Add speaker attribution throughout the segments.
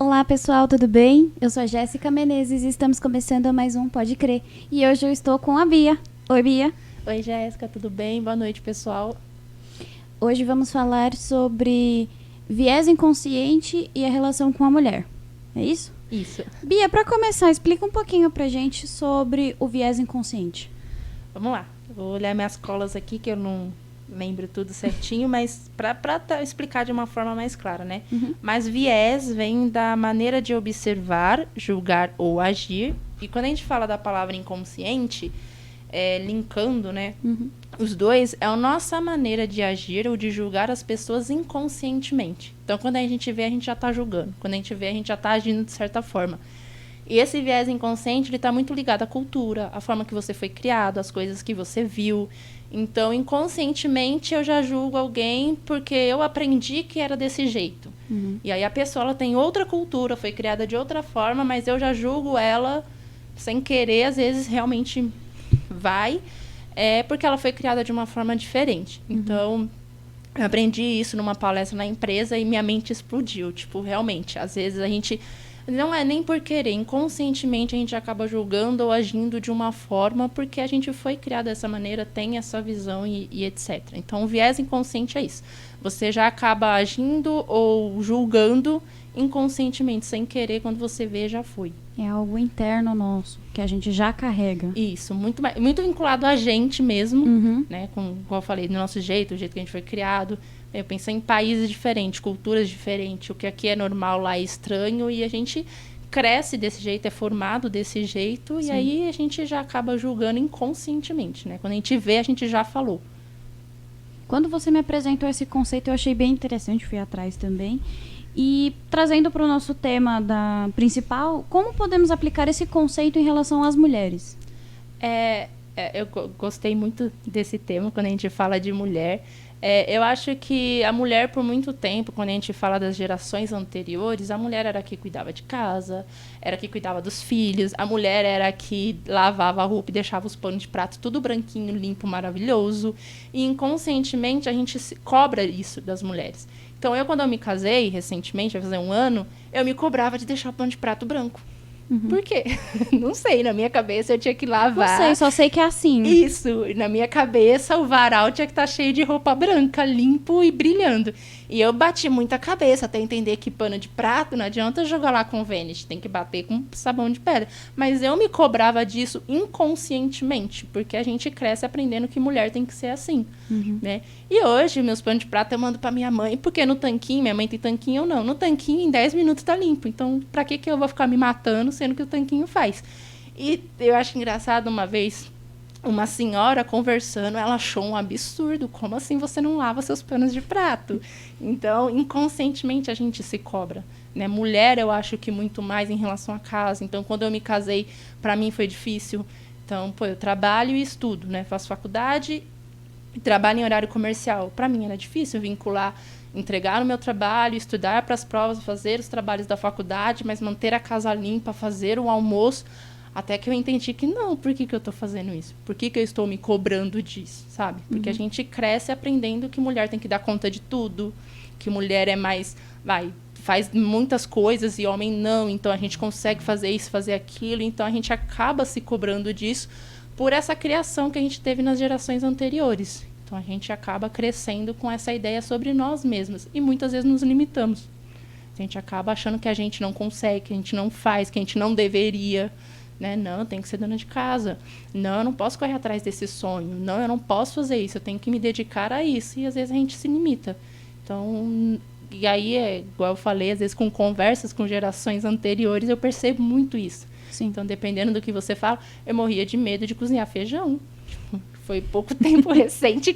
Speaker 1: Olá pessoal, tudo bem? Eu sou a Jéssica Menezes e estamos começando mais um Pode Crer. E hoje eu estou com a Bia. Oi, Bia.
Speaker 2: Oi, Jéssica, tudo bem? Boa noite, pessoal.
Speaker 1: Hoje vamos falar sobre viés inconsciente e a relação com a mulher. É isso?
Speaker 2: Isso.
Speaker 1: Bia, para começar, explica um pouquinho pra gente sobre o viés inconsciente.
Speaker 2: Vamos lá. Vou olhar minhas colas aqui, que eu não lembro tudo certinho, mas para explicar de uma forma mais clara, né? Mas viés vem da maneira de observar, julgar ou agir. E quando a gente fala da palavra inconsciente, linkando, né? Os dois, é a nossa maneira de agir ou de julgar as pessoas inconscientemente. Então, quando a gente vê, a gente já está julgando. Quando a gente vê, a gente já está agindo de certa forma. E esse viés inconsciente, ele está muito ligado à cultura, à forma que você foi criado, às coisas que você viu. Então, inconscientemente, eu já julgo alguém porque eu aprendi que era desse jeito. E aí a pessoa ela tem outra cultura, foi criada de outra forma, mas eu já julgo ela sem querer, às vezes realmente vai, porque ela foi criada de uma forma diferente. Então, eu aprendi isso numa palestra na empresa e minha mente explodiu. Tipo, realmente, às vezes a gente... Não é nem por querer, inconscientemente a gente acaba julgando ou agindo de uma forma porque a gente foi criado dessa maneira, tem essa visão e etc. Então, o viés inconsciente é isso. Você já acaba agindo ou julgando inconscientemente, sem querer, quando você vê, já foi.
Speaker 1: É algo interno nosso, que a gente já carrega.
Speaker 2: Isso, muito vinculado a gente mesmo, né? Como eu falei, do nosso jeito, o jeito que a gente foi criado. Eu penso em países diferentes, culturas diferentes. O que aqui é normal, lá é estranho. E a gente cresce desse jeito, é formado desse jeito. Sim. E aí a gente já acaba julgando inconscientemente, né? Quando a gente vê, a gente já falou.
Speaker 1: Quando você me apresentou esse conceito, eu achei bem interessante, fui atrás também. E trazendo para o nosso tema principal, como podemos aplicar esse conceito em relação às mulheres?
Speaker 2: Eu gostei muito desse tema, quando a gente fala de mulher. Eu acho que a mulher, por muito tempo, quando a gente fala das gerações anteriores, a mulher era a que cuidava de casa, era a que cuidava dos filhos, a mulher era a que lavava a roupa e deixava os panos de prato tudo branquinho, limpo, maravilhoso. E inconscientemente a gente cobra isso das mulheres. Então, quando eu me casei, recentemente, vai fazer 1 ano, eu me cobrava de deixar o pano de prato branco. Por quê? Não sei, na minha cabeça eu tinha que lavar.
Speaker 1: Não sei, só sei que é assim.
Speaker 2: Isso, na minha cabeça o varal tinha que estar cheio de roupa branca, limpo e brilhando. E eu bati muita cabeça até entender que pano de prato não adianta jogar lá com Vanish, tem que bater com sabão de pedra. Mas eu me cobrava disso inconscientemente, porque a gente cresce aprendendo que mulher tem que ser assim, né? E hoje, meus panos de prato eu mando pra minha mãe, porque no tanquinho, minha mãe tem tanquinho ou não, no tanquinho em 10 minutos tá limpo. Então, pra que eu vou ficar me matando, sendo que o tanquinho faz? E eu acho engraçado, uma vez, uma senhora conversando, ela achou um absurdo. Como assim você não lava seus panos de prato? Então, inconscientemente, a gente se cobra, né? Mulher, eu acho que muito mais em relação à casa. Então, quando eu me casei, para mim foi difícil. Então, eu trabalho e estudo, né? Faço faculdade e trabalho em horário comercial. Para mim era difícil vincular, entregar o meu trabalho, estudar para as provas, fazer os trabalhos da faculdade, mas manter a casa limpa, fazer o almoço. Até que eu entendi que não, por que eu estou fazendo isso? Por que eu estou me cobrando disso, sabe? Porque a gente cresce aprendendo que mulher tem que dar conta de tudo, que mulher é mais, faz muitas coisas e homem não, então a gente consegue fazer isso, fazer aquilo, então a gente acaba se cobrando disso por essa criação que a gente teve nas gerações anteriores. Então a gente acaba crescendo com essa ideia sobre nós mesmos e muitas vezes nos limitamos. A gente acaba achando que a gente não consegue, que a gente não faz, que a gente não deveria, né? Não, eu tenho que ser dona de casa. Não, eu não posso correr atrás desse sonho. Não, eu não posso fazer isso. Eu tenho que me dedicar a isso. E às vezes a gente se limita. Então, e aí, igual eu falei, às vezes com conversas com gerações anteriores, eu percebo muito isso.
Speaker 1: Sim.
Speaker 2: Então, dependendo do que você fala, eu morria de medo de cozinhar feijão. Foi pouco tempo recente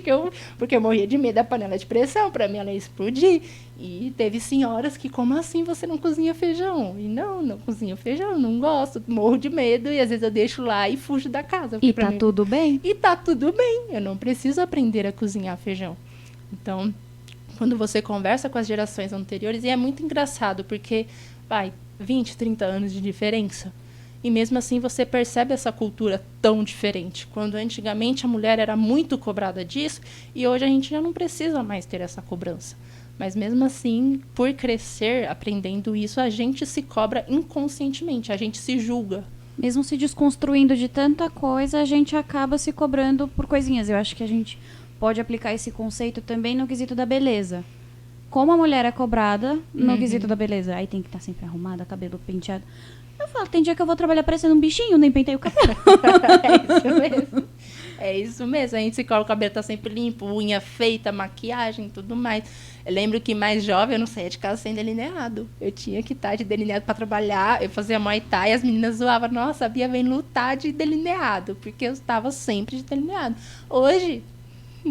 Speaker 2: porque eu morria de medo da panela de pressão, para mim ela ia explodir. E teve senhoras que, como assim você não cozinha feijão? E não cozinho feijão, não gosto, morro de medo e às vezes eu deixo lá e fujo da casa.
Speaker 1: E tá tudo bem?
Speaker 2: E tá tudo bem, eu não preciso aprender a cozinhar feijão. Então, quando você conversa com as gerações anteriores, e é muito engraçado, porque 20, 30 anos de diferença. E mesmo assim você percebe essa cultura tão diferente. Quando antigamente a mulher era muito cobrada disso, e hoje a gente já não precisa mais ter essa cobrança. Mas mesmo assim, por crescer aprendendo isso, a gente se cobra inconscientemente, a gente se julga.
Speaker 1: Mesmo se desconstruindo de tanta coisa, a gente acaba se cobrando por coisinhas. Eu acho que a gente pode aplicar esse conceito também no quesito da beleza. Como a mulher é cobrada no quesito da beleza. Aí tem que estar sempre arrumada, cabelo penteado. Eu falo, tem dia que eu vou trabalhar parecendo um bichinho, nem pentei o cabelo.
Speaker 2: É isso mesmo. É isso mesmo. A gente se coloca, o cabelo tá sempre limpo, unha feita, maquiagem, tudo mais. Eu lembro que mais jovem eu não saía de casa sem delineado. Eu tinha que estar de delineado para trabalhar. Eu fazia Muay Thai e as meninas zoavam. Nossa, a Bia vem lutar de delineado. Porque eu estava sempre de delineado. Hoje,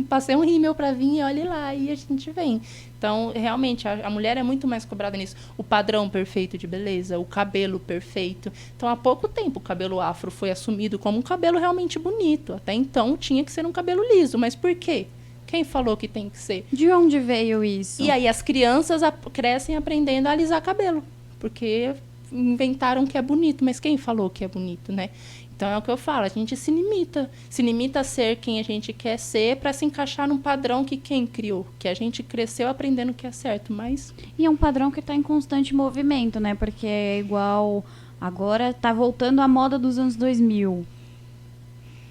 Speaker 2: passei um rímel para vir e olhe lá. E a gente vem. Então, realmente, a mulher é muito mais cobrada nisso. O padrão perfeito de beleza, o cabelo perfeito. Então, há pouco tempo, o cabelo afro foi assumido como um cabelo realmente bonito. Até então, tinha que ser um cabelo liso. Mas por quê? Quem falou que tem que ser?
Speaker 1: De onde veio isso?
Speaker 2: E aí, as crianças crescem aprendendo a alisar cabelo. Porque inventaram que é bonito. Mas quem falou que é bonito, né? Então, é o que eu falo, a gente se limita. Se limita a ser quem a gente quer ser para se encaixar num padrão que quem criou. Que a gente cresceu aprendendo que é certo, mas...
Speaker 1: E é um padrão que está em constante movimento, né? Porque é igual... Agora tá voltando à moda dos anos 2000.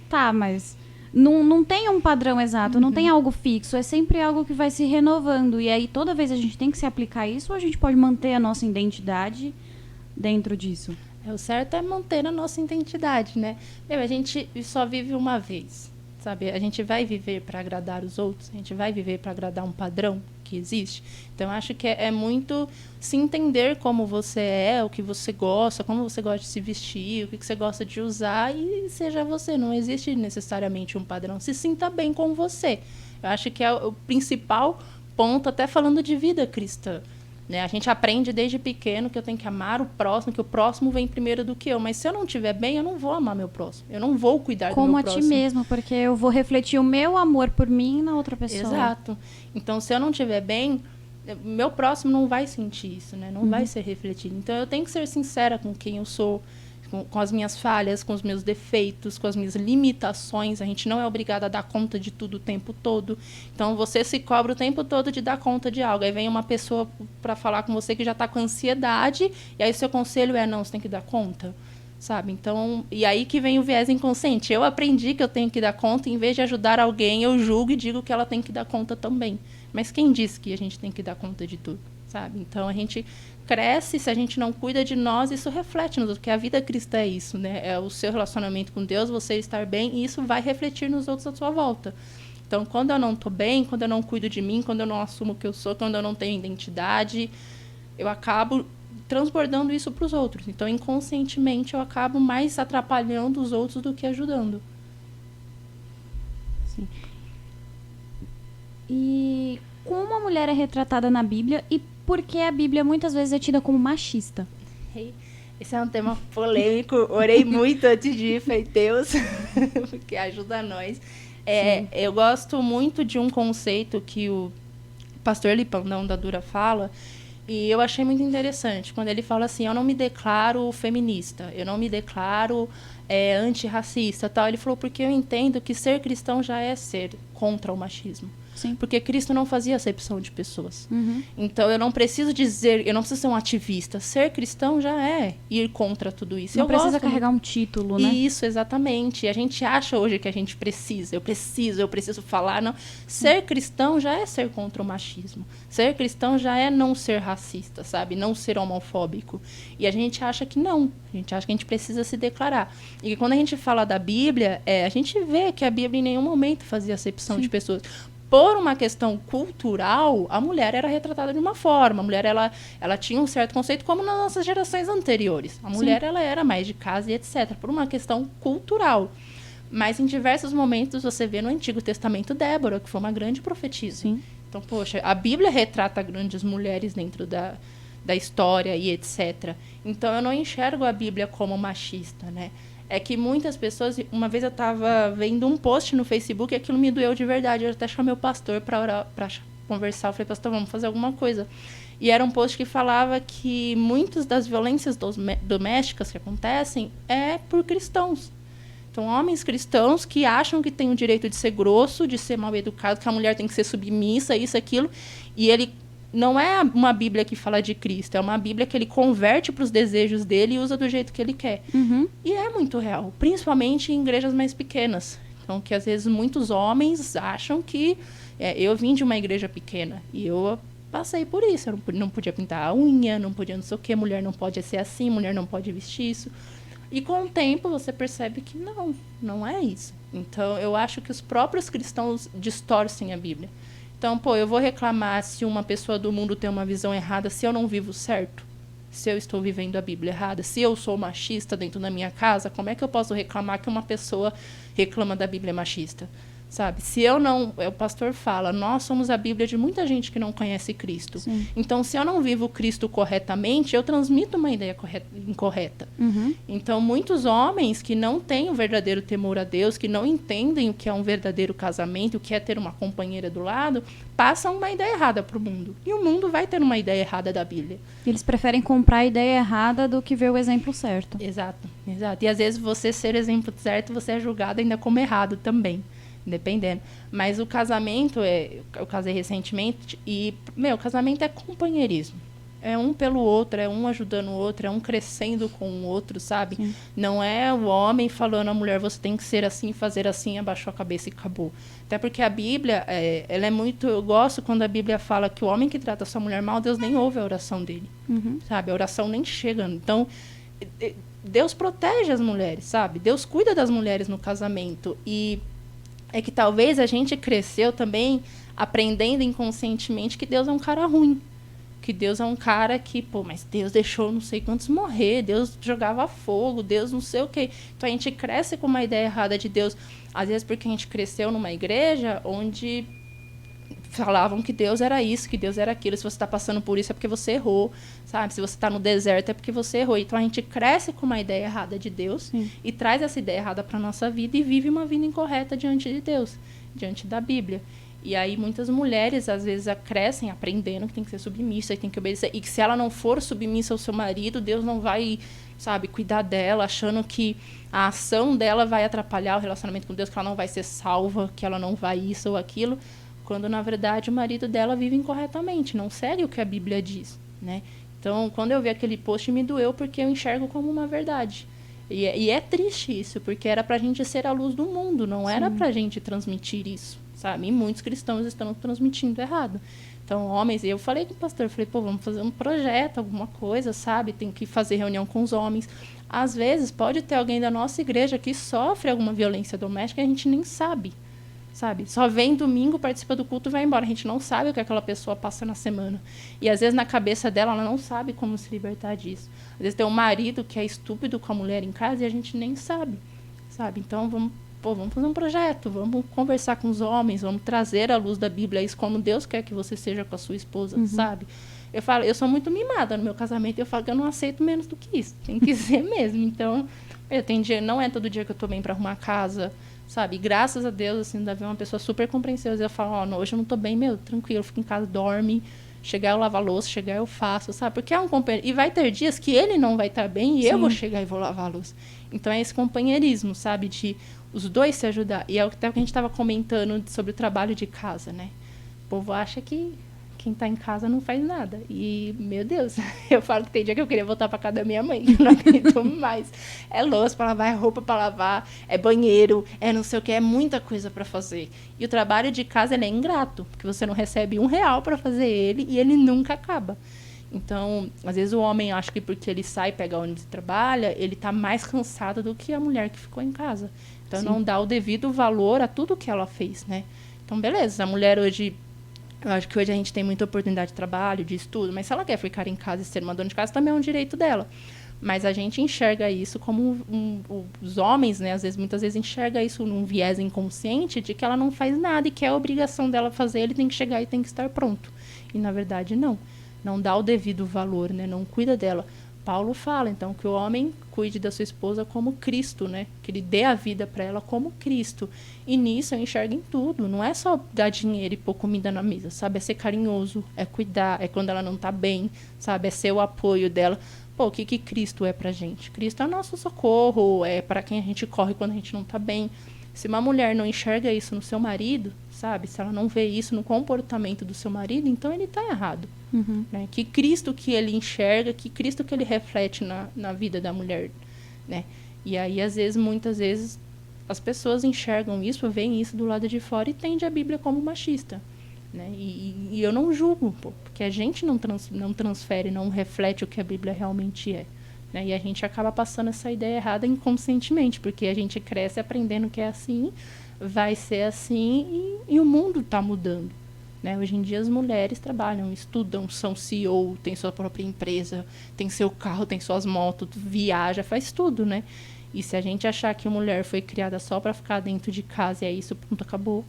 Speaker 1: Tá, mas... Não tem um padrão exato, não tem algo fixo. É sempre algo que vai se renovando. E aí, toda vez a gente tem que se aplicar isso ou a gente pode manter a nossa identidade dentro disso?
Speaker 2: O certo é manter a nossa identidade, né? A gente só vive uma vez, sabe? A gente vai viver para agradar os outros, a gente vai viver para agradar um padrão que existe. Então, acho que é muito se entender como você é, o que você gosta, como você gosta de se vestir, o que você gosta de usar e seja você. Não existe necessariamente um padrão. Se sinta bem com você. Eu acho que é o principal ponto, até falando de vida cristã. A gente aprende desde pequeno que eu tenho que amar o próximo, que o próximo vem primeiro do que eu. Mas se eu não estiver bem, eu não vou amar meu próximo. Eu não vou cuidar do meu próximo.
Speaker 1: Como a ti mesmo, porque eu vou refletir o meu amor por mim na outra pessoa.
Speaker 2: Exato. Então, se eu não estiver bem, meu próximo não vai sentir isso, né? Não vai ser refletido. Então, eu tenho que ser sincera com quem eu sou, com as minhas falhas, com os meus defeitos, com as minhas limitações. A gente não é obrigada a dar conta de tudo o tempo todo. Então, você se cobra o tempo todo de dar conta de algo. Aí vem uma pessoa para falar com você que já está com ansiedade, e aí o seu conselho é, não, você tem que dar conta, sabe? Então, e aí que vem o viés inconsciente. Eu aprendi que eu tenho que dar conta, em vez de ajudar alguém, eu julgo e digo que ela tem que dar conta também. Mas quem disse que a gente tem que dar conta de tudo, sabe? Então, a gente cresce, se a gente não cuida de nós, isso reflete nos outros, porque a vida cristã é isso, né? É o seu relacionamento com Deus, você estar bem, e isso vai refletir nos outros à sua volta. Então, quando eu não estou bem, quando eu não cuido de mim, quando eu não assumo o que eu sou, quando eu não tenho identidade, eu acabo transbordando isso para os outros. Então, inconscientemente, eu acabo mais atrapalhando os outros do que ajudando.
Speaker 1: Sim. E como a mulher é retratada na Bíblia e por que a Bíblia muitas vezes é tida como machista?
Speaker 2: Esse é um tema polêmico. Orei muito antes de ir, falei, Deus, porque ajuda nós. Eu gosto muito de um conceito que o pastor Lipandão da Dura fala, e eu achei muito interessante, quando ele fala assim, eu não me declaro feminista, eu não me declaro antirracista, tal. Ele falou, porque eu entendo que ser cristão já é ser contra o machismo.
Speaker 1: Sim.
Speaker 2: Porque Cristo não fazia acepção de pessoas. Então, eu não preciso dizer, eu não preciso ser um ativista. Ser cristão já é ir contra tudo isso.
Speaker 1: Não precisa carregar um título, né?
Speaker 2: Isso, exatamente. E a gente acha hoje que a gente precisa. Eu preciso falar. Não. Ser cristão já é ser contra o machismo. Ser cristão já é não ser racista, sabe? Não ser homofóbico. E a gente acha que não. A gente acha que a gente precisa se declarar. E quando a gente fala da Bíblia, a gente vê que a Bíblia em nenhum momento fazia acepção de pessoas. Por uma questão cultural, a mulher era retratada de uma forma. A mulher, ela tinha um certo conceito, como nas nossas gerações anteriores. A mulher, ela era mais de casa e etc. Por uma questão cultural. Mas, em diversos momentos, você vê no Antigo Testamento Débora, que foi uma grande profetisa.
Speaker 1: Sim.
Speaker 2: Então, poxa, a Bíblia retrata grandes mulheres dentro da história e etc. Então, eu não enxergo a Bíblia como machista, né? É que muitas pessoas... Uma vez eu estava vendo um post no Facebook e aquilo me doeu de verdade. Eu até chamei o pastor para conversar. Eu falei, pastor, vamos fazer alguma coisa. E era um post que falava que muitas das violências domésticas que acontecem é por cristãos. Então, homens cristãos que acham que têm o direito de ser grosso, de ser mal educado, que a mulher tem que ser submissa, isso, aquilo. E ele não é uma Bíblia que fala de Cristo, é uma Bíblia que ele converte para os desejos dele e usa do jeito que ele quer. E é muito real, principalmente em igrejas mais pequenas. Então, que às vezes muitos homens acham que... eu vim de uma igreja pequena e eu passei por isso. Eu não podia pintar a unha, não podia não sei o quê, mulher não pode ser assim, mulher não pode vestir isso. E com o tempo você percebe que não é isso. Então, eu acho que os próprios cristãos distorcem a Bíblia. Então, eu vou reclamar se uma pessoa do mundo tem uma visão errada, se eu não vivo certo, se eu estou vivendo a Bíblia errada, se eu sou machista dentro da minha casa, como é que eu posso reclamar que uma pessoa reclama da Bíblia machista? Sabe? Se eu não... O pastor fala, nós somos a Bíblia de muita gente que não conhece Cristo.
Speaker 1: Sim.
Speaker 2: Então, se eu não vivo Cristo corretamente, eu transmito uma ideia incorreta. Então, muitos homens que não têm o verdadeiro temor a Deus, que não entendem o que é um verdadeiro casamento, o que é ter uma companheira do lado, passam uma ideia errada para o mundo. E o mundo vai ter uma ideia errada da Bíblia.
Speaker 1: Eles preferem comprar a ideia errada do que ver o exemplo certo.
Speaker 2: Exato. E às vezes você ser o exemplo certo, você é julgado ainda como errado também. Dependendo. Mas o casamento, eu casei recentemente e, o casamento é companheirismo. É um pelo outro, é um ajudando o outro, é um crescendo com o outro, sabe?
Speaker 1: Sim.
Speaker 2: Não é o homem falando à mulher, você tem que ser assim, fazer assim, abaixou a cabeça e acabou. Até porque a Bíblia, ela é muito... Eu gosto quando a Bíblia fala que o homem que trata a sua mulher mal, Deus nem ouve a oração dele, sabe? A oração nem chega. Então, Deus protege as mulheres, sabe? Deus cuida das mulheres no casamento. E é que talvez a gente cresceu também aprendendo inconscientemente que Deus é um cara ruim. Que Deus é um cara que, mas Deus deixou não sei quantos morrer, Deus jogava fogo, Deus não sei o quê. Então a gente cresce com uma ideia errada de Deus. Às vezes porque a gente cresceu numa igreja onde falavam que Deus era isso, que Deus era aquilo. Se você está passando por isso é porque você errou, sabe? Se você está no deserto é porque você errou. Então a gente cresce com uma ideia errada de Deus. Sim. E traz essa ideia errada para a nossa vida e vive uma vida incorreta diante de Deus, diante da Bíblia. E aí muitas mulheres às vezes crescem aprendendo que tem que ser submissa e tem que obedecer. E que se ela não for submissa ao seu marido, Deus não vai, sabe, cuidar dela, achando que a ação dela vai atrapalhar o relacionamento com Deus, que ela não vai ser salva, que ela não vai isso ou aquilo. Quando, na verdade, o marido dela vive incorretamente, não segue o que a Bíblia diz, né? Então, quando eu vi aquele post, me doeu porque eu enxergo como uma verdade. E é triste isso, porque era pra gente ser a luz do mundo, não Sim. era pra gente transmitir isso, sabe? E muitos cristãos estão transmitindo errado. Então, homens, eu falei com o pastor, falei, vamos fazer um projeto, alguma coisa, sabe? Tem que fazer reunião com os homens. Às vezes, pode ter alguém da nossa igreja que sofre alguma violência doméstica e a gente nem sabe. Sabe? Só vem domingo, participa do culto e vai embora. A gente não sabe o que aquela pessoa passa na semana. E às vezes na cabeça dela, ela não sabe como se libertar disso. Às vezes tem um marido que é estúpido com a mulher em casa e a gente nem sabe. Sabe? Então vamos fazer um projeto, vamos conversar com os homens, vamos trazer à luz da Bíblia isso como Deus quer que você seja com a sua esposa, sabe? Eu falo, eu sou muito mimada no meu casamento e eu falo que eu não aceito menos do que isso. Tem que ser mesmo. Então, tem dia, não é todo dia que eu tô bem para arrumar a casa, sabe? E graças a Deus, assim, o Davi é uma pessoa super compreensiva. Eu falo, hoje eu não tô bem, tranquilo, eu fico em casa, dorme. Chegar eu lavo a louça, chegar eu faço, sabe? Porque é um companheiro. E vai ter dias que ele não vai estar bem e Sim. eu vou chegar e vou lavar a louça. Então é esse companheirismo, sabe? De os dois se ajudar. E é até o que a gente estava comentando sobre o trabalho de casa, né? O povo acha que quem tá em casa não faz nada. E, meu Deus, eu falo que tem dia que eu queria voltar pra casa da minha mãe, que eu não aguento mais. É louça pra lavar, é roupa pra lavar, é banheiro, é não sei o que, é muita coisa pra fazer. E o trabalho de casa, ele é ingrato, porque você não recebe R$1 pra fazer ele e ele nunca acaba. Então, às vezes o homem acha que porque ele sai, pega ônibus e trabalha, ele tá mais cansado do que a mulher que ficou em casa. Então, Sim. não dá o devido valor a tudo que ela fez, né? Então, beleza, a mulher hoje... Eu acho que hoje a gente tem muita oportunidade de trabalho, de estudo, mas se ela quer ficar em casa e ser uma dona de casa, também é um direito dela. Mas a gente enxerga isso como os homens, né, muitas vezes enxerga isso num viés inconsciente de que ela não faz nada e que é a obrigação dela fazer, ele tem que chegar e tem que estar pronto. E, na verdade, não. Não dá o devido valor, né, não cuida dela. Paulo fala, então, que o homem cuide da sua esposa como Cristo, né? Que ele dê a vida para ela como Cristo. E nisso eu enxergo em tudo. Não é só dar dinheiro e pôr comida na mesa, sabe? É ser carinhoso, é cuidar, é quando ela não tá bem, sabe? É ser o apoio dela. O que Cristo é pra gente? Cristo é o nosso socorro, é para quem a gente corre quando a gente não tá bem. Se uma mulher não enxerga isso no seu marido, sabe? Se ela não vê isso no comportamento do seu marido, então ele está errado. Né? Que Cristo que ele enxerga, que Cristo que ele reflete na vida da mulher, né? E aí, muitas vezes, as pessoas enxergam isso, veem isso do lado de fora e tendem a Bíblia como machista. Né? E eu não julgo, porque a gente não transfere, não reflete o que a Bíblia realmente é. Né? E a gente acaba passando essa ideia errada inconscientemente, porque a gente cresce aprendendo que é assim, vai ser assim, e o mundo está mudando. Né? Hoje em dia as mulheres trabalham, estudam, são CEO, têm sua própria empresa, tem seu carro, tem suas motos, viaja, faz tudo, né? E se a gente achar que a mulher foi criada só para ficar dentro de casa e é isso, ponto, acabou.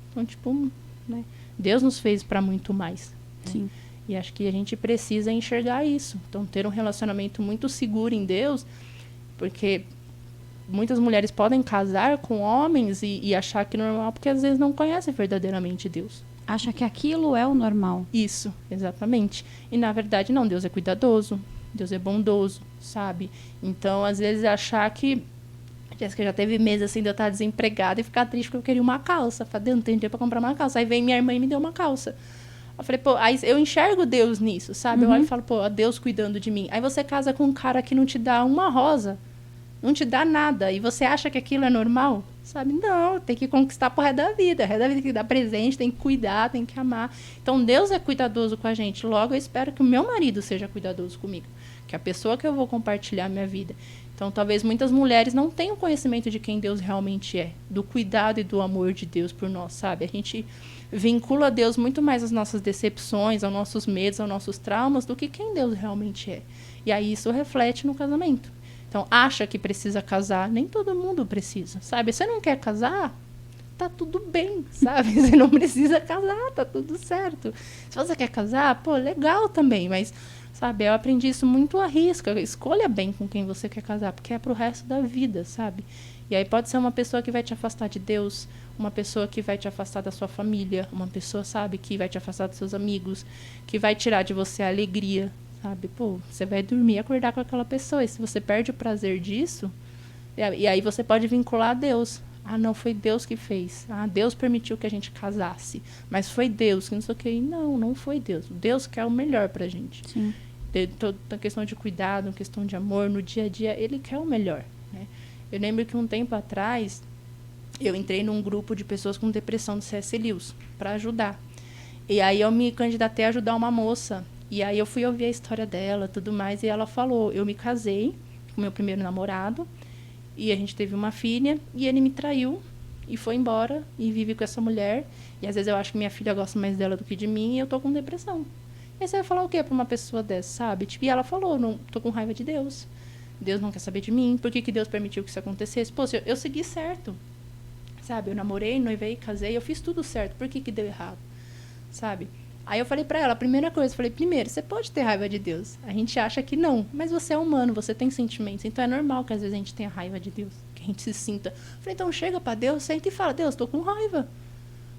Speaker 2: Então, tipo, né? Deus nos fez para muito mais. Né?
Speaker 1: Sim.
Speaker 2: E acho que a gente precisa enxergar isso. Então, ter um relacionamento muito seguro em Deus, porque muitas mulheres podem casar com homens e achar que é normal, porque às vezes não conhecem verdadeiramente Deus.
Speaker 1: Acha que aquilo é o normal.
Speaker 2: Isso, exatamente. E na verdade não, Deus é cuidadoso, Deus é bondoso, sabe? Então, às vezes, achar que... Jéssica já teve meses assim de eu estar desempregada e ficar triste porque eu queria uma calça. Falei, não tenho dinheiro pra comprar uma calça. Aí vem minha irmã e me deu uma calça. Eu falei, pô, aí eu enxergo Deus nisso, sabe? Eu olho e falo, pô, Deus cuidando de mim. Aí você casa com um cara que não te dá uma rosa, não te dá nada, e você acha que aquilo é normal? Sabe? Não, tem que conquistar pro resto da vida. O resto da vida tem que dar presente, tem que cuidar, tem que amar. Então, Deus é cuidadoso com a gente. Logo, eu espero que o meu marido seja cuidadoso comigo. Que a pessoa que eu vou compartilhar minha vida. Então, talvez muitas mulheres não tenham conhecimento de quem Deus realmente é. Do cuidado e do amor de Deus por nós, sabe? A gente vincula a Deus muito mais às nossas decepções, aos nossos medos, aos nossos traumas, do que quem Deus realmente é. E aí isso reflete no casamento. Então, acha que precisa casar. Nem todo mundo precisa, sabe? Você não quer casar? Tá tudo bem, sabe? Você não precisa casar, tá tudo certo. Se você quer casar, pô, legal também, mas... Sabe, eu aprendi isso muito à risca. Escolha bem com quem você quer casar, porque é pro resto da vida, sabe? E aí pode ser uma pessoa que vai te afastar de Deus, uma pessoa que vai te afastar da sua família, uma pessoa, sabe, que vai te afastar dos seus amigos, que vai tirar de você a alegria, sabe? Pô, você vai dormir e acordar com aquela pessoa, e se você perde o prazer disso, e aí você pode vincular a Deus. Ah, não, foi Deus que fez. Ah, Deus permitiu que a gente casasse, mas foi Deus que não sei o que. Não, não foi Deus. Deus quer o melhor pra gente.
Speaker 1: Sim.
Speaker 2: Toda a questão de cuidado, questão de amor, no dia a dia, ele quer o melhor, né? Eu lembro que um tempo atrás, eu entrei num grupo de pessoas com depressão do C.S. Lewis, para ajudar. E aí eu me candidatei a ajudar uma moça, e aí eu fui ouvir a história dela, tudo mais, e ela falou, eu me casei com meu primeiro namorado, e a gente teve uma filha, e ele me traiu, e foi embora, e vive com essa mulher, e às vezes eu acho que minha filha gosta mais dela do que de mim, e eu tô com depressão. E você vai falar o quê pra uma pessoa dessa, sabe? Tipo, e ela falou, não, tô com raiva de Deus. Deus não quer saber de mim. Por que Deus permitiu que isso acontecesse? Pô, eu segui certo. Sabe? Eu namorei, noivei, casei, eu fiz tudo certo. Por que deu errado? Sabe? Aí eu falei pra ela, a primeira coisa, primeiro, você pode ter raiva de Deus. A gente acha que não, mas você é humano, você tem sentimentos. Então é normal que às vezes a gente tenha raiva de Deus, que a gente se sinta. Eu falei, então chega pra Deus, senta e fala, Deus, tô com raiva.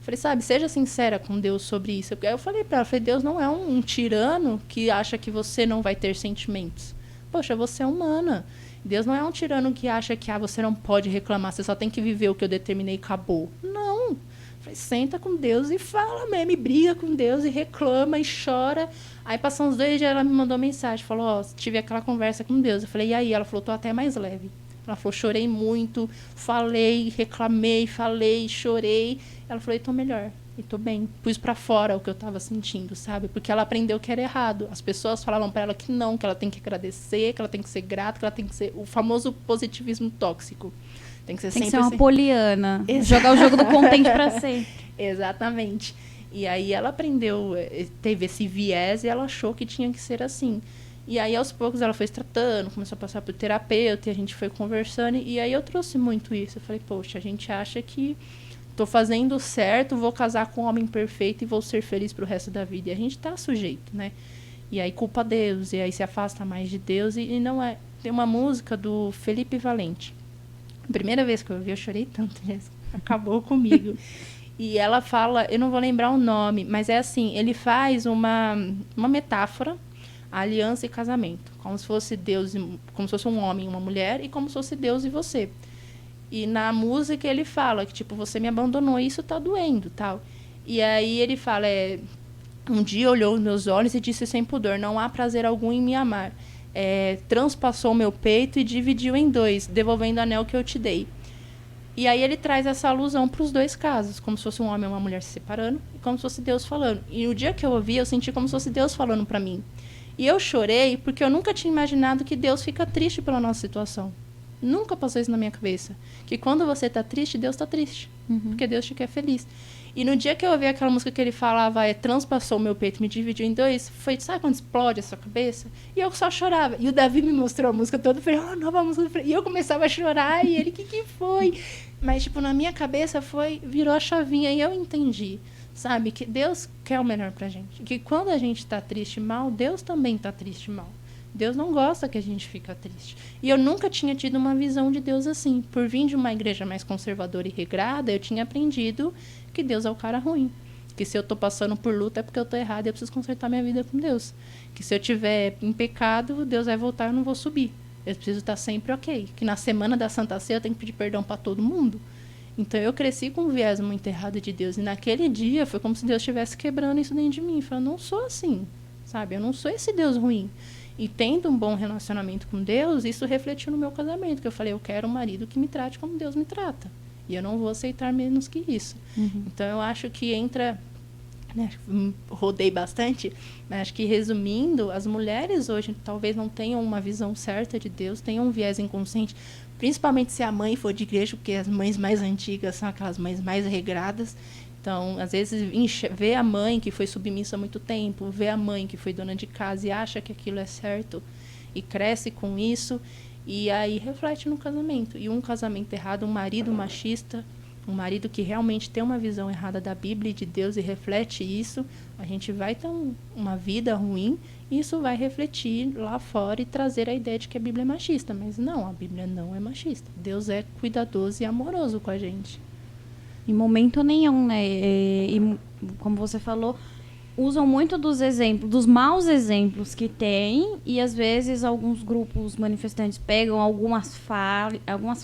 Speaker 2: Falei, sabe, seja sincera com Deus sobre isso. Aí eu falei pra ela, Deus não é um tirano que acha que você não vai ter sentimentos. Poxa, você é humana. Deus não é um tirano que acha que você não pode reclamar, você só tem que viver o que eu determinei e acabou. Não. Falei, senta com Deus e fala mesmo, e briga com Deus e reclama e chora. Aí passou uns 2 dias, ela me mandou mensagem, falou, tive aquela conversa com Deus. Eu falei, e aí? Ela falou, tô até mais leve. Ela falou, chorei muito, falei, reclamei, chorei. Ela falou, e tô melhor, e tô bem. Pus pra fora o que eu tava sentindo, sabe? Porque ela aprendeu que era errado. As pessoas falavam pra ela que não, que ela tem que agradecer, que ela tem que ser grata, que ela tem que ser o famoso positivismo tóxico. Tem que ser
Speaker 1: tem
Speaker 2: sempre...
Speaker 1: que ser uma poliana. Jogar o jogo do contente pra ser.
Speaker 2: Exatamente. E aí ela aprendeu, teve esse viés e ela achou que tinha que ser assim. E aí, aos poucos, ela foi se tratando, começou a passar por terapeuta, e a gente foi conversando. E aí eu trouxe muito isso. Eu falei, poxa, a gente acha que tô fazendo certo, vou casar com um homem perfeito e vou ser feliz pro resto da vida. E a gente tá sujeito, né? E aí culpa Deus, e aí se afasta mais de Deus. E não é... Tem uma música do Felipe Valente. A primeira vez que eu ouvi, eu chorei tanto, Jéssica. Acabou comigo. E ela fala, eu não vou lembrar o nome, mas é assim, ele faz uma metáfora, a aliança e casamento, como se fosse Deus, como se fosse um homem e uma mulher, e como se fosse Deus e você. E na música ele fala que, tipo, você me abandonou e isso tá doendo, tal. E aí ele fala, um dia olhou nos meus olhos e disse sem pudor, não há prazer algum em me amar. Transpassou meu peito e dividiu em dois, devolvendo o anel que eu te dei. E aí ele traz essa alusão para os dois casos, como se fosse um homem e uma mulher se separando, e como se fosse Deus falando. E o dia que eu ouvi, eu senti como se fosse Deus falando para mim. E eu chorei porque eu nunca tinha imaginado que Deus fica triste pela nossa situação. Nunca passou isso na minha cabeça. Que quando você está triste, Deus está triste. Porque Deus te quer feliz. E no dia que eu ouvi aquela música que ele falava, transpassou meu peito, me dividiu em dois, foi, sabe quando explode a sua cabeça? E eu só chorava. E o Davi me mostrou a música toda, eu falei, nova música. E eu começava a chorar, e ele, que foi? Mas, tipo, na minha cabeça virou a chavinha, e eu entendi, sabe? Que Deus quer o melhor pra gente. Que quando a gente tá triste e mal, Deus também tá triste e mal. Deus não gosta que a gente fica triste. E eu nunca tinha tido uma visão de Deus assim. Por vir de uma igreja mais conservadora e regrada, eu tinha aprendido que Deus é o cara ruim. Que se eu tô passando por luta é porque eu tô errada e eu preciso consertar minha vida com Deus. Que se eu tiver em pecado, Deus vai voltar e eu não vou subir. Eu preciso estar sempre ok. Que na semana da Santa Ceia eu tenho que pedir perdão para todo mundo. Então eu cresci com um viés muito errado de Deus. E naquele dia foi como se Deus estivesse quebrando isso dentro de mim. Eu não sou assim, sabe? Eu não sou esse Deus ruim. E tendo um bom relacionamento com Deus, isso refletiu no meu casamento. Que eu falei, eu quero um marido que me trate como Deus me trata. E eu não vou aceitar menos que isso. Então eu acho que entra... Né, rodei bastante, mas acho que resumindo, as mulheres hoje talvez não tenham uma visão certa de Deus, tenham um viés inconsciente, principalmente se a mãe for de igreja, porque as mães mais antigas são aquelas mães mais regradas. Então, às vezes, vê a mãe que foi submissa há muito tempo, vê a mãe que foi dona de casa e acha que aquilo é certo e cresce com isso, e aí reflete no casamento. E um casamento errado, um marido machista, um marido que realmente tem uma visão errada da Bíblia e de Deus e reflete isso, a gente vai ter uma vida ruim e isso vai refletir lá fora e trazer a ideia de que a Bíblia é machista. Mas não, a Bíblia não é machista. Deus é cuidadoso e amoroso com a gente.
Speaker 1: Em momento nenhum, né? E como você falou, usam muito dos exemplos, dos maus exemplos que tem, e às vezes alguns grupos manifestantes pegam algumas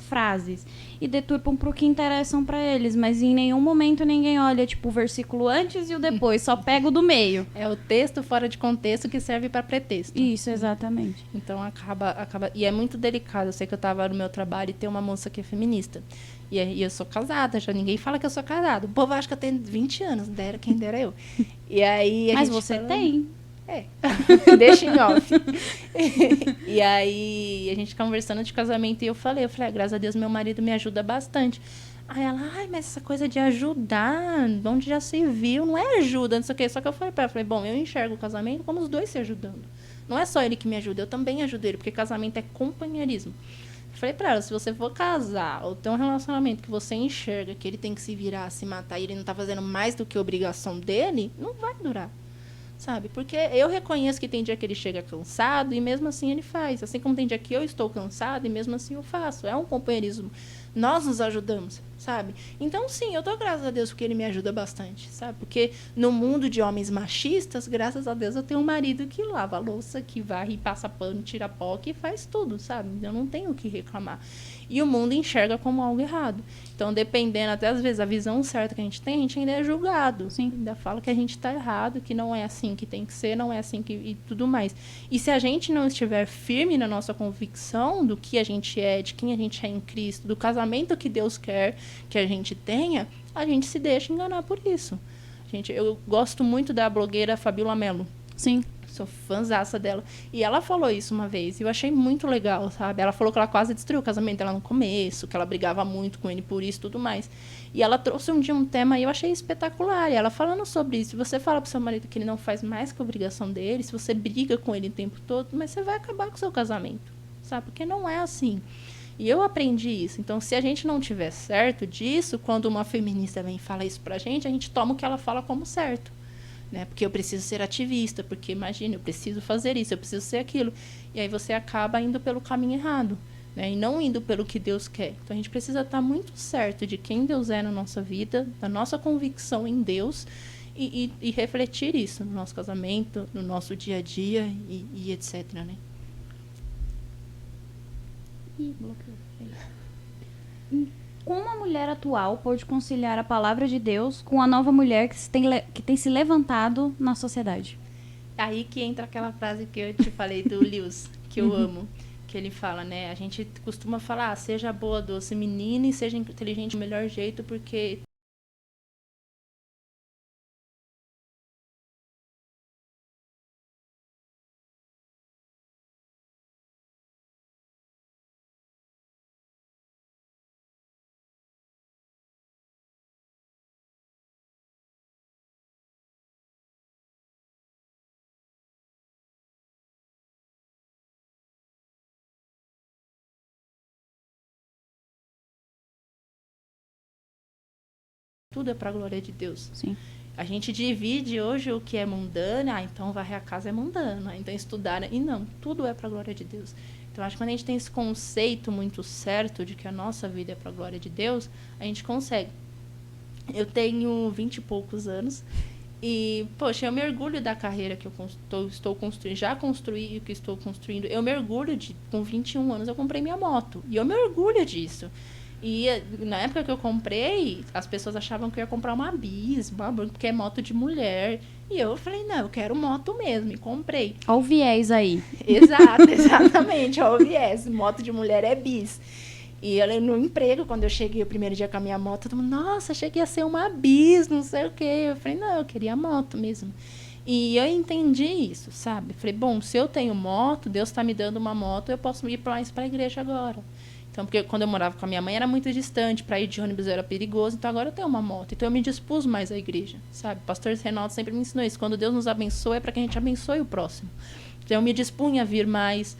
Speaker 1: frases e deturpam pro que interessam para eles, mas em nenhum momento ninguém olha, tipo, o versículo antes e o depois, só pega o do meio.
Speaker 2: É o texto fora de contexto que serve para pretexto.
Speaker 1: Isso, exatamente.
Speaker 2: Então acaba... E é muito delicado. Eu sei que eu estava no meu trabalho e tem uma moça que é feminista. E eu sou casada, já ninguém fala que eu sou casada. O povo acha que eu tenho 20 anos, quem dera eu. E aí
Speaker 1: mas você tem.
Speaker 2: Deixa em off. E aí a gente conversando de casamento e eu falei, graças a Deus meu marido me ajuda bastante. Aí ela, mas essa coisa de ajudar, onde já se viu, não é ajuda, não sei o quê. Só que eu falei pra ela, bom, eu enxergo o casamento como os dois se ajudando. Não é só ele que me ajuda, eu também ajudo ele, porque casamento é companheirismo. Falei pra ela, se você for casar ou ter um relacionamento que você enxerga que ele tem que se virar, se matar e ele não tá fazendo mais do que obrigação dele, não vai durar, sabe? Porque eu reconheço que tem dia que ele chega cansado e mesmo assim ele faz. Assim como tem dia que eu estou cansado e mesmo assim eu faço. É um companheirismo. Nós nos ajudamos, sabe? Então, sim, eu dou graças a Deus porque ele me ajuda bastante, sabe? Porque no mundo de homens machistas, graças a Deus eu tenho um marido que lava a louça, que varre, passa pano, tira pó, que faz tudo, sabe? Eu não tenho o que reclamar. E o mundo enxerga como algo errado. Então, dependendo, até às vezes, a visão certa que a gente tem, a gente ainda é julgado. Sim. Ainda fala que a gente está errado, que não é assim que tem que ser, não é assim que... e tudo mais. E se a gente não estiver firme na nossa convicção do que a gente é, de quem a gente é em Cristo, do casamento que Deus quer que a gente tenha, a gente se deixa enganar por isso. Eu gosto muito da blogueira Fabíola Mello.
Speaker 1: Sim.
Speaker 2: Sou fãzaça dela. E ela falou isso uma vez. E eu achei muito legal, sabe? Ela falou que ela quase destruiu o casamento dela no começo, que ela brigava muito com ele por isso e tudo mais. E ela trouxe um dia um tema e eu achei espetacular. E ela falando sobre isso. Se você fala pro seu marido que ele não faz mais que a obrigação dele, se você briga com ele o tempo todo, mas você vai acabar com o seu casamento, sabe? Porque não é assim. E eu aprendi isso. Então, se a gente não tiver certo disso, quando uma feminista vem e fala isso pra gente, a gente toma o que ela fala como certo. Né? Porque eu preciso ser ativista, porque imagina, eu preciso fazer isso, eu preciso ser aquilo. E aí você acaba indo pelo caminho errado, né? E não indo pelo que Deus quer. Então a gente precisa estar muito certo de quem Deus é na nossa vida, da nossa convicção em Deus e refletir isso no nosso casamento, no nosso dia a dia e etc, né?
Speaker 1: Ih, bloqueou. Como a mulher atual pode conciliar a palavra de Deus com a nova mulher que tem se levantado na sociedade?
Speaker 2: Aí que entra aquela frase que eu te falei do Lewis, que eu amo. Que ele fala, né? A gente costuma falar, seja boa, doce menina e seja inteligente do melhor jeito, porque tudo é para a glória de Deus.
Speaker 1: Sim.
Speaker 2: A gente divide hoje o que é mundano, então varrer a casa é mundano, então estudar, e não, tudo é para a glória de Deus. Então acho que quando a gente tem esse conceito muito certo de que a nossa vida é para a glória de Deus, a gente consegue. Eu tenho 20 e poucos anos e, poxa, eu me orgulho da carreira que eu estou construindo, já construí o que estou construindo. Eu me orgulho com 21 anos eu comprei minha moto e eu me orgulho disso. E na época que eu comprei, as pessoas achavam que eu ia comprar uma bis, porque é moto de mulher. E eu falei, não, eu quero moto mesmo, e comprei.
Speaker 1: Olha o viés aí.
Speaker 2: Exato, exatamente, olha o viés. Moto de mulher é bis. E eu, no emprego, quando eu cheguei o primeiro dia com a minha moto, todo mundo, nossa, achei que ia ser uma bis, não sei o quê. Eu falei, não, eu queria moto mesmo. E eu entendi isso, sabe? Falei, bom, se eu tenho moto, Deus está me dando uma moto, eu posso ir para a igreja agora. Então, porque quando eu morava com a minha mãe era muito distante, para ir de ônibus era perigoso, então agora eu tenho uma moto. Então eu me dispus mais à igreja, sabe? O pastor Reinaldo sempre me ensinou isso. Quando Deus nos abençoa é para que a gente abençoe o próximo. Então eu me dispunha a vir mais.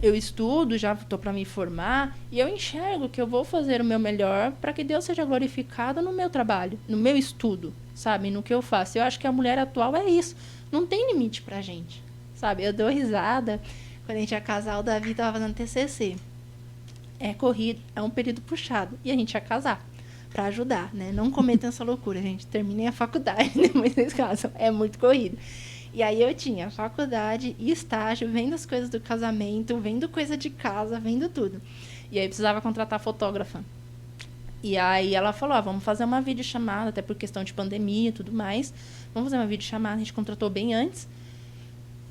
Speaker 2: Eu estudo, já estou para me formar, e eu enxergo que eu vou fazer o meu melhor para que Deus seja glorificado no meu trabalho, no meu estudo, sabe? No que eu faço. Eu acho que a mulher atual é isso. Não tem limite pra gente, sabe? Eu dou risada. Quando a gente ia casar, o Davi tava fazendo TCC. É corrido, é um período puxado. E a gente ia casar pra ajudar, né? Não cometam essa loucura, gente. Terminem a faculdade, depois vocês casam. É muito corrido. E aí eu tinha faculdade e estágio, vendo as coisas do casamento, vendo coisa de casa, vendo tudo. E aí precisava contratar fotógrafa. E aí ela falou, vamos fazer uma videochamada, até por questão de pandemia e tudo mais. Vamos fazer uma videochamada, a gente contratou bem antes.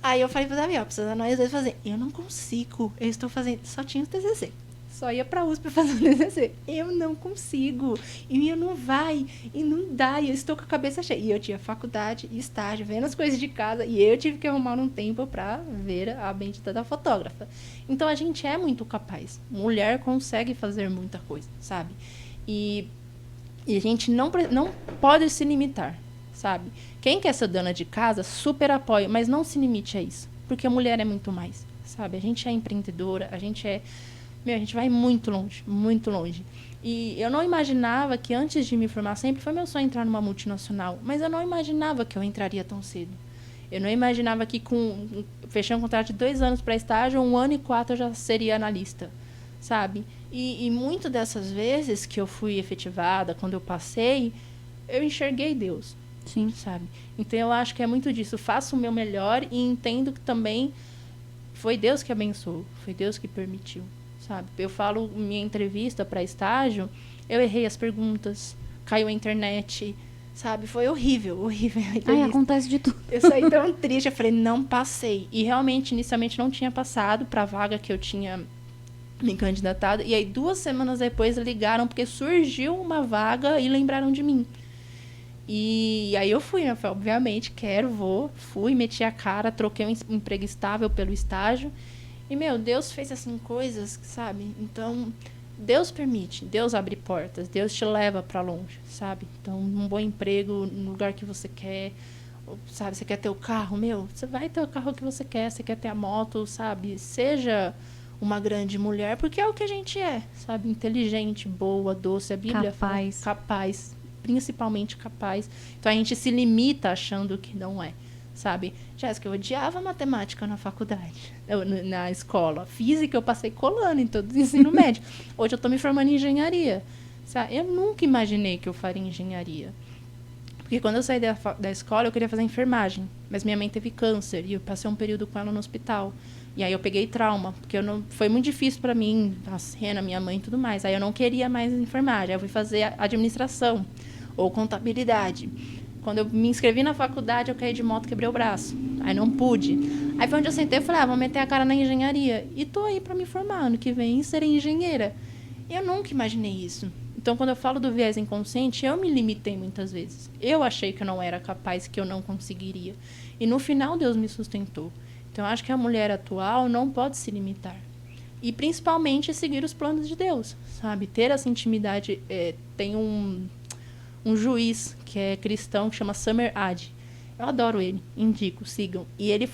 Speaker 2: Aí eu falei pro Davi, precisa nós dois fazer. Eu não consigo, eu estou fazendo, só tinha o TCC. Só ia pra USP fazer o TCC. Eu não consigo. E eu não vai. E não dá. E eu estou com a cabeça cheia. E eu tinha faculdade e estágio, vendo as coisas de casa. E eu tive que arrumar um tempo pra ver a bendita da fotógrafa. Então a gente é muito capaz. Mulher consegue fazer muita coisa, sabe? E a gente não pode se limitar, sabe? Quem quer ser dona de casa, super apoio, mas não se limite a isso. Porque a mulher é muito mais, sabe? A gente é empreendedora, a gente vai muito longe, muito longe. E eu não imaginava que antes de me formar, sempre foi meu sonho entrar numa multinacional, mas eu não imaginava que eu entraria tão cedo. Eu não imaginava que fechando um contrato de 2 anos para estágio, 1 ano e 4 eu já seria analista, sabe? E muito dessas vezes que eu fui efetivada, quando eu passei, eu enxerguei Deus.
Speaker 1: Sim.
Speaker 2: Sabe? Então eu acho que é muito disso. Faço o meu melhor e entendo que também foi Deus que abençoou, foi Deus que permitiu, sabe? Eu falo minha entrevista para estágio, eu errei as perguntas, caiu a internet, sabe? Foi horrível, horrível.
Speaker 1: Ai, acontece de tudo.
Speaker 2: Eu saí tão triste, eu falei, não passei. E realmente, inicialmente, não tinha passado para a vaga que eu tinha me candidatado. E aí, 2 semanas depois, ligaram porque surgiu uma vaga e lembraram de mim. E aí eu fui, né? Falei, obviamente, fui, meti a cara, troquei um emprego estável pelo estágio. E, Deus fez assim coisas, sabe? Então, Deus permite, Deus abre portas, Deus te leva pra longe, sabe? Então, um bom emprego no lugar que você quer, sabe? Você quer ter o carro, você vai ter o carro que você quer ter a moto, sabe? Seja uma grande mulher, porque é o que a gente é, sabe? Inteligente, boa, doce, a Bíblia fala, capaz, principalmente capaz. Então a gente se limita achando que não é, sabe? Jéssica, eu odiava matemática na faculdade, na escola. Física eu passei colando em todo o ensino médio. Hoje eu tô me formando em engenharia, sabe? Eu nunca imaginei que eu faria engenharia. Porque quando eu saí da escola, eu queria fazer enfermagem. Mas minha mãe teve câncer e eu passei um período com ela no hospital. E aí eu peguei trauma, porque foi muito difícil para mim, a cena, minha mãe e tudo mais. Aí eu não queria mais enfermagem, aí eu fui fazer administração ou contabilidade. Quando eu me inscrevi na faculdade, eu caí de moto, quebrei o braço. Aí não pude. Aí foi onde eu sentei e falei, vou meter a cara na engenharia. E tô aí para me formar, ano que vem, serei engenheira. E eu nunca imaginei isso. Então, quando eu falo do viés inconsciente, eu me limitei muitas vezes. Eu achei que eu não era capaz, que eu não conseguiria. E no final, Deus me sustentou. Então, eu acho que a mulher atual não pode se limitar. E, principalmente, seguir os planos de Deus, sabe? Ter essa intimidade. Tem um juiz que é cristão, que chama Summer Adi. Eu adoro ele, indico, sigam. E ele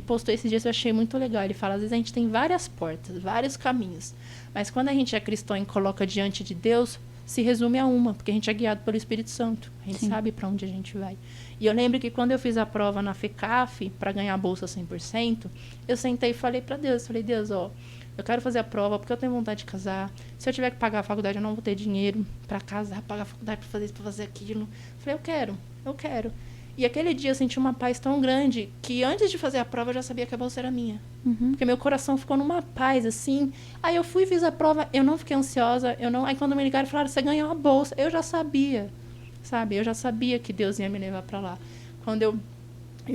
Speaker 2: postou esses dias, eu achei muito legal. Ele fala, às vezes a gente tem várias portas, vários caminhos. Mas quando a gente é cristão e coloca diante de Deus, se resume a uma, porque a gente é guiado pelo Espírito Santo. A gente sabe para onde a gente vai. E eu lembro que quando eu fiz a prova na FECAF, para ganhar a bolsa 100%, eu sentei e falei para Deus, Deus, eu quero fazer a prova porque eu tenho vontade de casar. Se eu tiver que pagar a faculdade, eu não vou ter dinheiro para casar, pagar a faculdade para fazer isso, para fazer aquilo. Eu falei, eu quero. E aquele dia eu senti uma paz tão grande que antes de fazer a prova eu já sabia que a bolsa era minha. Uhum. Porque meu coração ficou numa paz, assim. Aí eu fui e fiz a prova, eu não fiquei ansiosa. Aí quando me ligaram, falaram, você ganhou a bolsa. Eu já sabia, sabe? Eu já sabia que Deus ia me levar para lá. Quando eu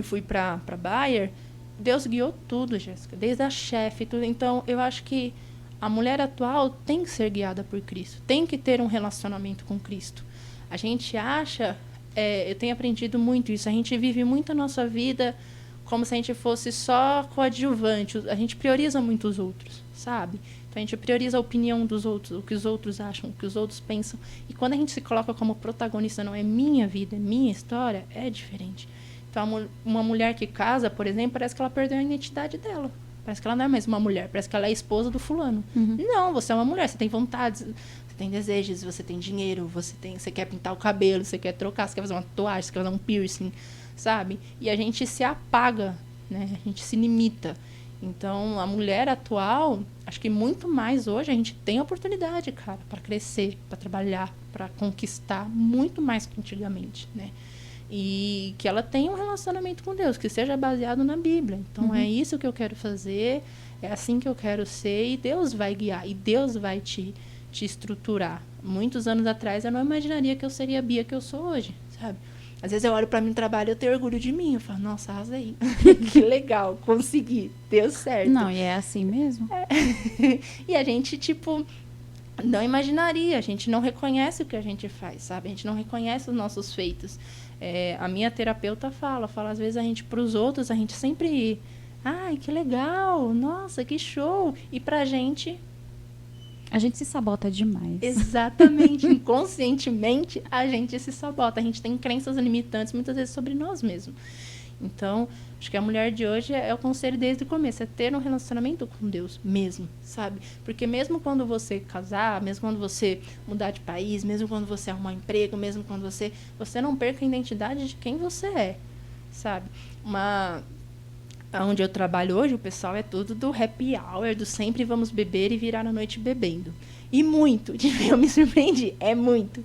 Speaker 2: fui para Bayer, Deus guiou tudo, Jéssica. Desde a chefe, tudo. Então, eu acho que a mulher atual tem que ser guiada por Cristo. Tem que ter um relacionamento com Cristo. A gente acha... eu tenho aprendido muito isso. A gente vive muito a nossa vida como se a gente fosse só coadjuvante. A gente prioriza muito os outros, sabe? Então, a gente prioriza a opinião dos outros, o que os outros acham, o que os outros pensam. E quando a gente se coloca como protagonista, não é minha vida, é minha história, é diferente. Então, uma mulher que casa, por exemplo, parece que ela perdeu a identidade dela. Parece que ela não é mais uma mulher, parece que ela é a esposa do fulano. Uhum. Não, você é uma mulher, você tem vontades, você tem desejos, você tem dinheiro, você quer pintar o cabelo, você quer trocar, você quer fazer uma tatuagem, você quer fazer um piercing, sabe? E a gente se apaga, né? A gente se limita. Então, a mulher atual, acho que muito mais hoje, a gente tem oportunidade, cara, para crescer, para trabalhar, para conquistar, muito mais que antigamente, né? E que ela tenha um relacionamento com Deus, que seja baseado na Bíblia. Então, é isso que eu quero fazer, é assim que eu quero ser, e Deus vai guiar, e Deus vai te estruturar. Muitos anos atrás, eu não imaginaria que eu seria a Bia que eu sou hoje, sabe? Às vezes eu olho para mim no trabalho e eu tenho orgulho de mim. Eu falo, nossa, arrasei. Que legal, consegui, deu certo.
Speaker 1: Não, e é assim mesmo.
Speaker 2: E a gente, não imaginaria, a gente não reconhece o que a gente faz, sabe? A gente não reconhece os nossos feitos. A minha terapeuta fala, às vezes a gente, pros outros, a gente sempre, ai, que legal, nossa, que show. E pra gente...
Speaker 1: A gente se sabota demais.
Speaker 2: Exatamente. Inconscientemente, a gente se sabota. A gente tem crenças limitantes, muitas vezes, sobre nós mesmos. Então, acho que a mulher de hoje é o conselho desde o começo. É ter um relacionamento com Deus mesmo, sabe? Porque mesmo quando você casar, mesmo quando você mudar de país, mesmo quando você arrumar um emprego, mesmo quando você não perca a identidade de quem você é, sabe? Onde eu trabalho hoje, o pessoal é tudo do happy hour, do sempre vamos beber e virar a noite bebendo. E muito, eu me surpreendi, é muito.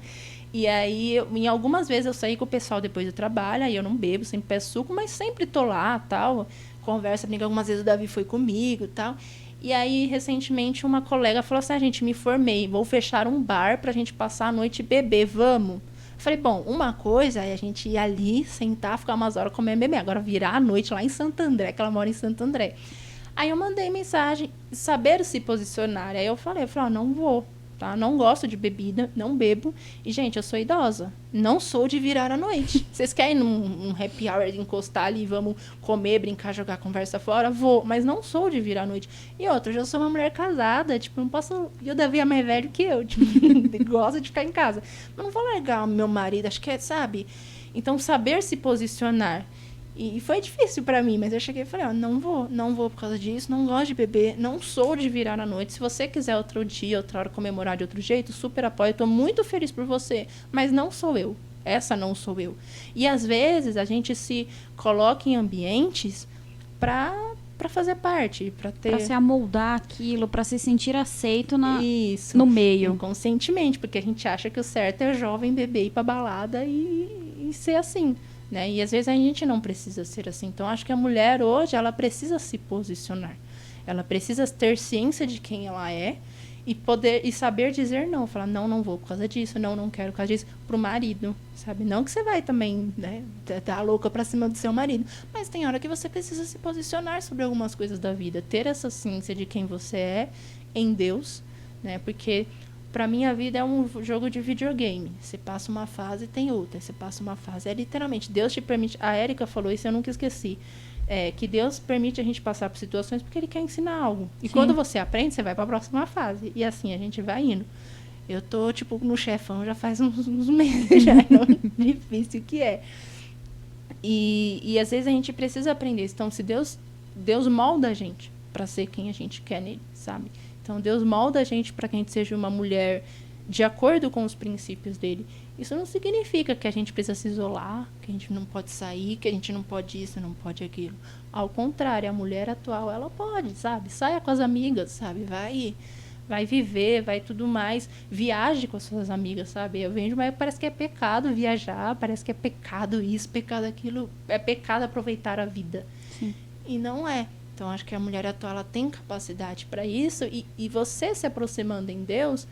Speaker 2: E aí, em algumas vezes eu saí com o pessoal depois do trabalho, aí eu não bebo, sempre peço suco, mas sempre tô lá, tal, conversa, brinca, algumas vezes o Davi foi comigo, tal. E aí, recentemente, uma colega falou assim, gente, me formei, vou fechar um bar pra gente passar a noite e beber, vamos? Eu falei, bom, uma coisa é a gente ir ali, sentar, ficar umas horas comendo e beber. Agora virar a noite lá em Santo André, que ela mora em Santo André. Aí eu mandei mensagem, saber se posicionar. Aí eu falei, não vou, tá? Não gosto de bebida, não bebo. E, gente, eu sou idosa, não sou de virar a noite. Vocês querem num happy hour encostar ali, vamos comer, brincar, jogar conversa fora? Vou, mas não sou de virar a noite. E outra, eu já sou uma mulher casada, não posso... E o Davi é mais velho que eu, gosta de ficar em casa. Mas não vou largar o meu marido, acho que é, sabe? Então, saber se posicionar. E foi difícil pra mim, mas eu cheguei e falei, não vou por causa disso, não gosto de beber, não sou de virar à noite. Se você quiser outro dia, outra hora comemorar de outro jeito, super apoio, tô muito feliz por você, mas não sou eu. Essa não sou eu. E às vezes a gente se coloca em ambientes pra fazer parte, pra
Speaker 1: se amoldar aquilo, pra se sentir aceito
Speaker 2: Isso,
Speaker 1: no meio.
Speaker 2: Inconscientemente, porque a gente acha que o certo é jovem beber, ir pra balada e ser assim. Né? E às vezes a gente não precisa ser assim. Então, acho que a mulher hoje, ela precisa se posicionar. Ela precisa ter ciência de quem ela é e poder e saber dizer não. Falar, não, não vou por causa disso, não, não quero por causa disso. Pro marido, sabe? Não que você vai também, né, tá louca pra cima do seu marido. Mas tem hora que você precisa se posicionar sobre algumas coisas da vida. Ter essa ciência de quem você é em Deus, né? Porque pra mim a vida é um jogo de videogame. Você passa uma fase e tem outra. Você passa uma fase. É literalmente, Deus te permite... A Érica falou isso, eu nunca esqueci. Que Deus permite a gente passar por situações porque Ele quer ensinar algo. E quando você aprende, você vai para a próxima fase. E assim, a gente vai indo. Eu tô, tipo, no chefão já faz uns meses já. Difícil que é. E às vezes a gente precisa aprender. Então, se Deus molda a gente para ser quem a gente quer nele, sabe? Então, Deus molda a gente para que a gente seja uma mulher de acordo com os princípios dele. Isso não significa que a gente precisa se isolar, que a gente não pode sair, que a gente não pode isso, não pode aquilo. Ao contrário, a mulher atual, ela pode, sabe? Saia com as amigas, sabe? Vai viver, vai tudo mais. Viaje com as suas amigas, sabe? Eu vejo, mas parece que é pecado viajar, parece que é pecado isso, pecado aquilo. É pecado aproveitar a vida.
Speaker 1: Sim.
Speaker 2: E não é. Então, acho que a mulher atual, ela tem capacidade para isso. E você se aproximando em Deus,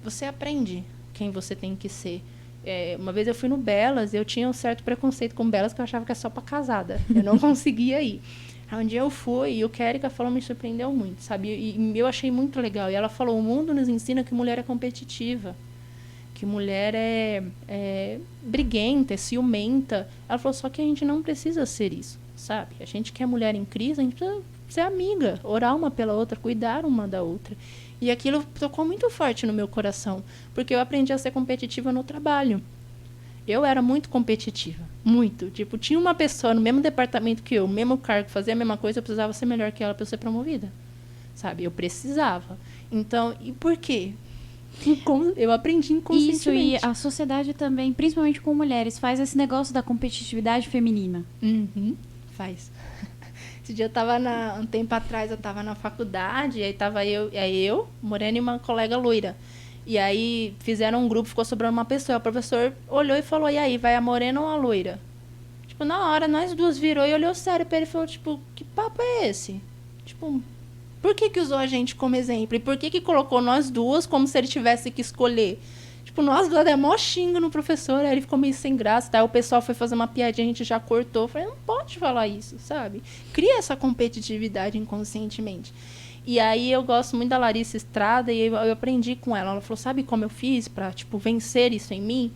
Speaker 2: você aprende quem você tem que ser. Uma vez eu fui no Belas, eu tinha um certo preconceito com Belas, que eu achava que era só para casada. Eu não conseguia ir. Um dia eu fui e o que a Érica falou me surpreendeu muito, sabe? E eu achei muito legal. E ela falou, o mundo nos ensina que mulher é competitiva, que mulher é briguenta, é ciumenta. Ela falou, só que a gente não precisa ser isso, sabe? A gente que é mulher em crise, a gente precisa ser amiga, orar uma pela outra, cuidar uma da outra. E aquilo tocou muito forte no meu coração, porque eu aprendi a ser competitiva no trabalho. Eu era muito competitiva, muito. Tipo, tinha uma pessoa no mesmo departamento que eu, mesmo cargo, fazia a mesma coisa, eu precisava ser melhor que ela para eu ser promovida, sabe? Eu precisava. Então, e por quê? Eu aprendi inconscientemente.
Speaker 1: Isso, e a sociedade também, principalmente com mulheres, faz esse negócio da competitividade feminina.
Speaker 2: Faz. Esse dia eu tava um tempo atrás, eu tava na faculdade, e aí tava eu, Morena e uma colega loira. E aí fizeram um grupo, ficou sobrando uma pessoa. O professor olhou e falou, e aí, vai a morena ou a loira? Tipo, na hora, nós duas virou e olhou sério pra ele e falou, tipo, que papo é esse? Tipo, por que usou a gente como exemplo? E por que colocou nós duas como se ele tivesse que escolher? Tipo, nós duas é mó xingo no professor, aí ele ficou meio sem graça, tá? O pessoal foi fazer uma piadinha, a gente já cortou. Eu falei, não pode falar isso, sabe? Cria essa competitividade inconscientemente. E aí eu gosto muito da Larissa Estrada e eu aprendi com ela. Ela falou, sabe como eu fiz pra, tipo, vencer isso em mim?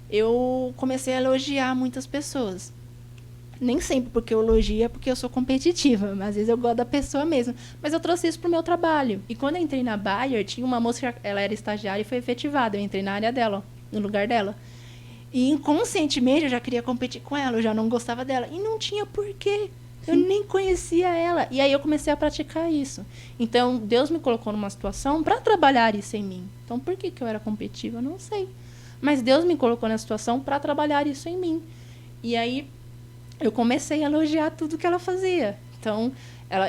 Speaker 2: Eu comecei a elogiar muitas pessoas. Nem sempre porque eu elogio é porque eu sou competitiva, mas às vezes eu gosto da pessoa mesmo. Mas eu trouxe isso pro meu trabalho. E quando eu entrei na Bayer, tinha uma moça que ela era estagiária e foi efetivada. Eu entrei na área dela, no lugar dela. E inconscientemente eu já queria competir com ela, eu já não gostava dela. E não tinha porquê. Eu nem conhecia ela. E aí eu comecei a praticar isso. Então, Deus me colocou numa situação para trabalhar isso em mim. Então, por que eu era competitiva? Eu não sei. Mas Deus me colocou na situação para trabalhar isso em mim. E aí eu comecei a elogiar tudo que ela fazia. Então,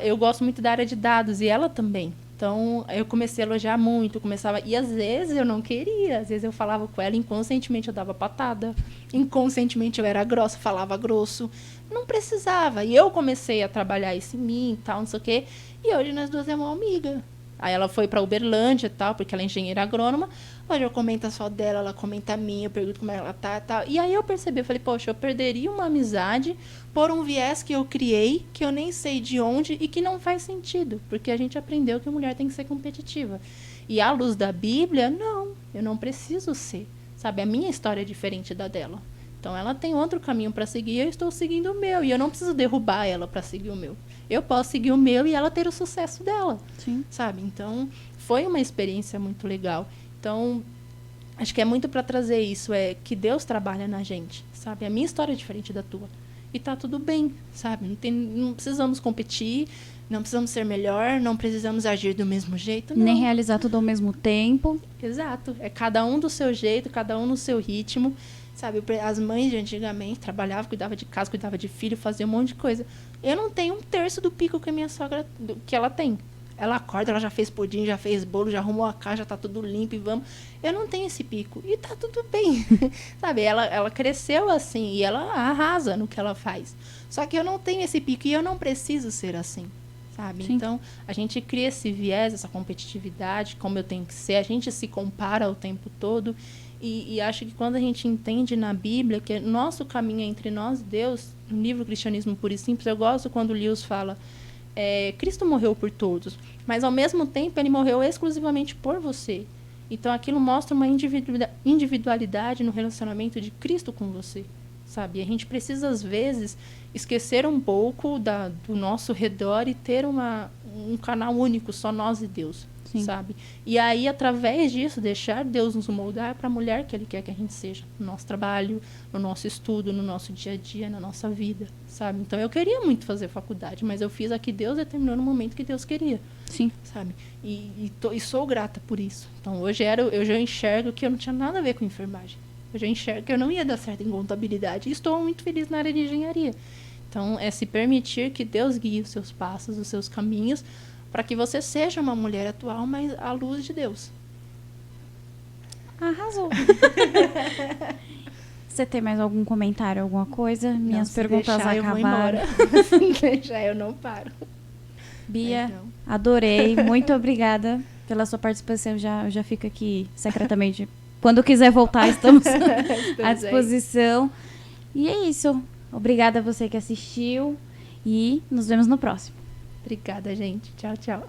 Speaker 2: eu gosto muito da área de dados e ela também. Então, eu comecei a elogiar muito, e às vezes eu não queria, às vezes eu falava com ela, inconscientemente eu dava patada, inconscientemente eu era grossa, falava grosso, não precisava. E eu comecei a trabalhar isso em mim e tal, não sei o quê, e hoje nós duas é uma amiga. Aí ela foi para Uberlândia e tal, porque ela é engenheira agrônoma. Hoje eu comento só dela, ela comenta a minha, eu pergunto como ela tá e tal. E aí eu percebi, eu falei, poxa, eu perderia uma amizade por um viés que eu criei, que eu nem sei de onde e que não faz sentido. Porque a gente aprendeu que a mulher tem que ser competitiva. E à luz da Bíblia, não, eu não preciso ser. Sabe, a minha história é diferente da dela. Então ela tem outro caminho para seguir, eu estou seguindo o meu. E eu não preciso derrubar ela para seguir o meu. Eu posso seguir o meu e ela ter o sucesso dela.
Speaker 1: Sim.
Speaker 2: Sabe? Então, foi uma experiência muito legal. Então, acho que é muito para trazer isso, que Deus trabalha na gente, sabe? A minha história é diferente da tua. E tá tudo bem, sabe? Não precisamos competir, não precisamos ser melhor, não precisamos agir do mesmo jeito, não.
Speaker 1: Nem realizar tudo ao mesmo tempo.
Speaker 2: Exato. É cada um do seu jeito, cada um no seu ritmo. Sabe, as mães de antigamente trabalhavam, cuidavam de casa, cuidavam de filho, faziam um monte de coisa. Eu não tenho um terço do pico que a minha sogra, que ela tem. Ela acorda, ela já fez pudim, já fez bolo, já arrumou a casa, já tá tudo limpo e vamos. Eu não tenho esse pico. E tá tudo bem. Sabe, ela cresceu assim e ela arrasa no que ela faz. Só que eu não tenho esse pico e eu não preciso ser assim. sabe?
Speaker 1: Sim.
Speaker 2: Então, a gente cria esse viés, essa competitividade, como eu tenho que ser, a gente se compara o tempo todo, e acho que quando a gente entende na Bíblia que nosso caminho é entre nós e Deus, no livro Cristianismo Puro e Simples, eu gosto quando o Lewis fala, Cristo morreu por todos, mas ao mesmo tempo ele morreu exclusivamente por você. Então aquilo mostra uma individualidade no relacionamento de Cristo com você, sabe? E a gente precisa, às vezes, esquecer um pouco do nosso redor e ter um canal único, só nós e Deus,
Speaker 1: Sim.
Speaker 2: sabe? E aí, através disso, deixar Deus nos moldar para a mulher que Ele quer que a gente seja, no nosso trabalho, no nosso estudo, no nosso dia a dia, na nossa vida, sabe? Então, eu queria muito fazer faculdade, mas eu fiz a que Deus determinou no momento que Deus queria.
Speaker 1: Sim.
Speaker 2: Sabe? E sou grata por isso. Então, hoje eu já enxergo que eu não tinha nada a ver com enfermagem. Eu já enxergo que eu não ia dar certo em contabilidade. E estou muito feliz na área de engenharia. Então, é se permitir que Deus guie os seus passos, os seus caminhos, para que você seja uma mulher atual, mas à luz de Deus.
Speaker 1: Arrasou. Você tem mais algum comentário, alguma coisa? Minhas perguntas
Speaker 2: deixar,
Speaker 1: acabaram.
Speaker 2: Eu vou embora. Se deixar, eu não paro.
Speaker 1: Bia,
Speaker 2: Então.
Speaker 1: adorei. Muito obrigada pela sua participação. Eu já fico aqui secretamente. Quando quiser voltar, estamos à disposição. E é isso. Obrigada a você que assistiu. E nos vemos no próximo.
Speaker 2: Obrigada, gente. Tchau, tchau.